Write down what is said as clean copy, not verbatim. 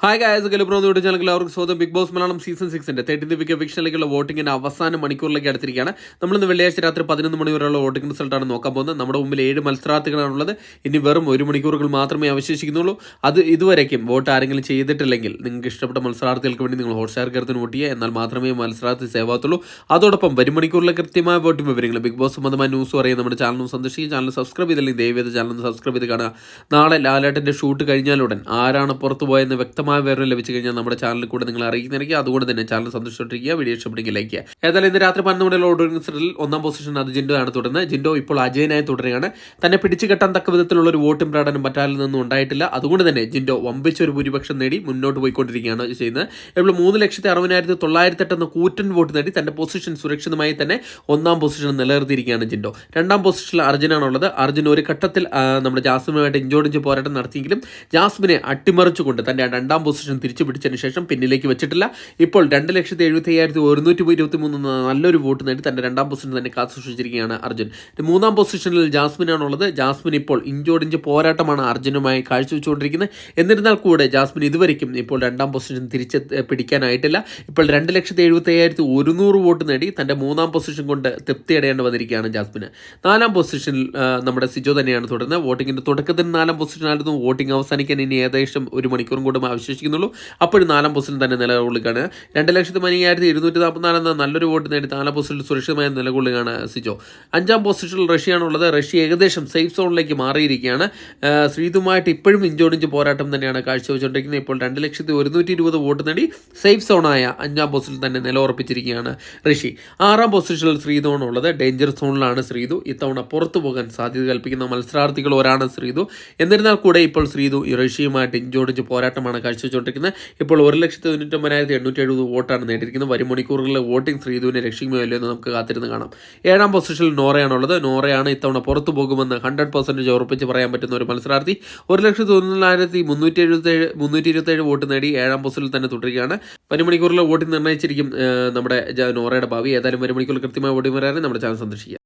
Hi guys, ഗലബ്രോന്ന് channel എല്ലാവർക്കും സ്വാഗതം. Bigg Boss Malayalam season 6 13th week എവിക്ഷനിലേക്കുള്ള വോട്ടിങ്ങിന്റെ അവസാന മണിക്കൂറിലേക്ക് അടുത്തിരിക്കുകയാണ്. നമ്മളിന്ന് വെള്ളിയാഴ്ച രാത്രി 11 മണി വരെയുള്ള വോട്ടിംഗ് റിസൾട്ടാണ് നോക്കാൻ പോകുന്നത്. നമ്മുടെ മുമ്പിൽ 7 മത്സരാർത്ഥികളാണുള്ളത്. ഇനി വെറും 1 മണിക്കൂറുകൾ മാത്രമേ അവശേഷിക്കുന്നുള്ളൂ. അത് ഇതുവരേക്കും വോട്ട് ആരെങ്കിലും ചെയ്തിട്ടില്ലെങ്കിൽ നിങ്ങൾക്ക് ഇഷ്ടപ്പെട്ട മത്സരാർത്ഥികൾക്ക് വേണ്ടി നിങ്ങൾ ഹോട്ട്സ്റ്റാർ കയറത്തിന് വോട്ട് ചെയ്യുക. എന്നാൽ മാത്രമേ മത്സരാർത്ഥി സേവ് ആകത്തുള്ളൂ. അതോടൊപ്പം വരും മണിക്കൂറിലെ കൃത്യമായ വോട്ടിംഗ് വിവരങ്ങൾ ബിഗ് ബോസ് സംബന്ധമായ ന്യൂസ് അറിയാൻ നമ്മുടെ ചാനൽ സന്ദർശിക്കുക. ചാനൽ സബ്സ്ക്രൈബ് ചെയ്തില്ലെങ്കിൽ ദയവേത് ചാനൽ സബ്സ്ക്രൈബ് ചെയ്ത് കാണുക. നാളെ ലാലേട്ടൻ്റെ ഷൂട്ട് കഴിഞ്ഞാലുടൻ ആരാണ് പുറത്തു പോയെന്ന് വ്യക്തമായ വിവരം ലഭിച്ചു കഴിഞ്ഞാൽ നമ്മുടെ ചാനലിൽ കൂടെ നിങ്ങൾ അറിയിക്കുന്നതായിരിക്കും. അതുകൊണ്ട് തന്നെ ചാനൽ സന്ദർശിച്ചോണ്ടിരിക്കുക, വീഡിയോ ഇഷ്ടപ്പെടുമെങ്കിൽ ലൈക്ക് ചെയ്യുക. ഏതായാലും ഇന്ന് രാത്രി 11 മണിയുള്ള ഓർഡറിംഗ് റിസൾട്ടിൽ 1ാം പൊസിഷൻ അത് ജിൻഡോ ആണ് തുടരുന്നത്. ജിൻഡോ ഇപ്പോൾ അജയനായി തുടരുകയാണ്. തന്നെ പിടിച്ചു കെട്ടാൻ തക്ക വിധത്തിലുള്ള ഒരു വോട്ടും പ്രകടനം മറ്റാരിൽ നിന്നും ഉണ്ടായിട്ടില്ല. അതുകൊണ്ട് തന്നെ ജിൻഡോ വമ്പിച്ച ഒരു ഭൂരിപക്ഷം നേടി മുന്നോട്ട് പോയിക്കൊണ്ടിരിക്കുകയാണ് ചെയ്യുന്നത്. ഇപ്പോൾ 3,60,908 എന്ന കൂറ്റൻ വോട്ട് നേടി തന്റെ പൊസിഷൻ സുരക്ഷിതമായി തന്നെ 1ാം പൊസിഷൻ നിലനിർത്തിയിരിക്കുകയാണ് ജിൻഡോ. 2ാം പൊസിഷനിൽ അർജുനാണുള്ളത്. അർജുൻ ഒരു ഘട്ടത്തിൽ നമ്മുടെ ജാസ്മിനുമായിട്ട് ഇഞ്ചോടിഞ്ച് പോരാട്ടം നടത്തിയെങ്കിലും ജാസ്മിനെ അട്ടിമറിച്ചുകൊണ്ട് തന്റെ 2ാം പൊസിഷൻ തിരിച്ചു പിടിച്ചതിന് ശേഷം പിന്നിലേക്ക് വെച്ചിട്ടില്ല. ഇപ്പോൾ 2,75,123 നല്ലൊരു വോട്ട് നേടി തന്റെ 2ാം പൊസിഷൻ തന്നെ കാത്തുസൂക്ഷിച്ചിരിക്കുകയാണ് അർജുൻ. 3ാം പൊസിഷനിൽ ജാസ്മിനാണുള്ളത്. ജാസ്മിൻ ഇപ്പോൾ ഇഞ്ചോടിഞ്ച് പോരാട്ടമാണ് അർജുനുമായി കാഴ്ചവെച്ചുകൊണ്ടിരിക്കുന്നത്. എന്നിരുന്നാൽ കൂടെ ജാസ്മിൻ ഇതുവരെയ്ക്കും ഇപ്പോൾ 2ാം പൊസിഷൻ തിരിച്ച് പിടിക്കാനായിട്ടില്ല. ഇപ്പോൾ 2,75,100 വോട്ട് നേടി തന്റെ 3ാം പൊസിഷൻ കൊണ്ട് തൃപ്തി അടയേണ്ടി വന്നിരിക്കുകയാണ് ജാസ്മിന്. 4ാം പൊസിഷനിൽ നമ്മുടെ സിജോ തന്നെയാണ് തുടരുന്നത്. വോട്ടിങ്ങിന്റെ തുടക്കത്തിൽ 4ാം പൊസിഷനായിരുന്നു. വോട്ടിംഗ് അവസാനിക്കാൻ ഇനി ഏകദേശം 1 മണിക്കൂറും കൂടെ അവശേഷിക്കുന്നുള്ളൂ. അപ്പോഴും 4ാം പൊസിഷൻ തന്നെ നിലകൊള്ളുകയാണ്. 2,50,144 എന്ന നല്ലൊരു വോട്ട് നേടി 4ാം പൊസിഷനിൽ സുരക്ഷിതമായി നിലകൊള്ളുകയാണ് സിജോ. 5ാം പൊസിഷനിൽ റഷ്യയാണുള്ളത്. റഷ്യ ഏകദേശം സേഫ് സോണിലേക്ക് മാറിയിരിക്കുകയാണ്. ശ്രീതുമായിട്ട് ഇപ്പോഴും ഇഞ്ചോടിഞ്ച് പോരാട്ടം തന്നെയാണ് കാഴ്ചവെച്ചുകൊണ്ടിരിക്കുന്നത്. ഇപ്പോൾ 2,120 വോട്ട് നേടി സേഫ് സോണായ 5ാം പൊസിഷനിൽ തന്നെ നിലയുറപ്പിച്ചിരിക്കുകയാണ് ഋഷി. 6ാം പൊസിഷനിൽ ശ്രീതുവാണുള്ളത്. ഡേഞ്ചർ സോണിലാണ് ശ്രീതു. ഇത്തവണ പുറത്തു പോകാൻ സാധ്യത കൽപ്പിക്കുന്ന മത്സരാർത്ഥികൾ ഒരാണ് ശ്രീതു. എന്നിരുന്നാൽ കൂടെ ഇപ്പോൾ ശ്രീതു ഋഷിയുമായിട്ട് ഇഞ്ചോടിഞ്ച് പോരാട്ടമാണ് കാഴ്ചവെച്ചുകൊണ്ടിരിക്കുന്നത്. ഇപ്പോൾ 1,99,870 വോട്ടാണ് നേടിയിരിക്കുന്നത്. വരും മണിക്കൂറുകളിൽ വോട്ടിംഗ് ശ്രീധുവിനെ രക്ഷിക്കുമോ അല്ലയോ എന്ന് നമുക്ക് കാത്തിരുന്ന് കാണാം. 7ാം പൊസിഷനിൽ നോറയാണുള്ളത്. നോറയാണ് ഇത്തവണ പുറത്തു പോകുമെന്ന് 100% ഉറപ്പിച്ച് പറയാൻ പറ്റുന്ന ഒരു മത്സരാർത്ഥി. 1,01,327 വോട്ട് നേടി 7ാം പൊസിഷനിൽ തന്നെ തുടരുകയാണ്. വരും മണിക്കൂറിലെ വോട്ടിംഗ് നിർണ്ണയിച്ചിരിക്കും നമ്മുടെ നോറയുടെ ഭാവി. ഏതായാലും വരും മണിക്കൂറിൽ കൃത്യമായ വോട്ടിംഗ് വരാനും നമ്മുടെ ചാനൽ സന്ദർശിക്കുക.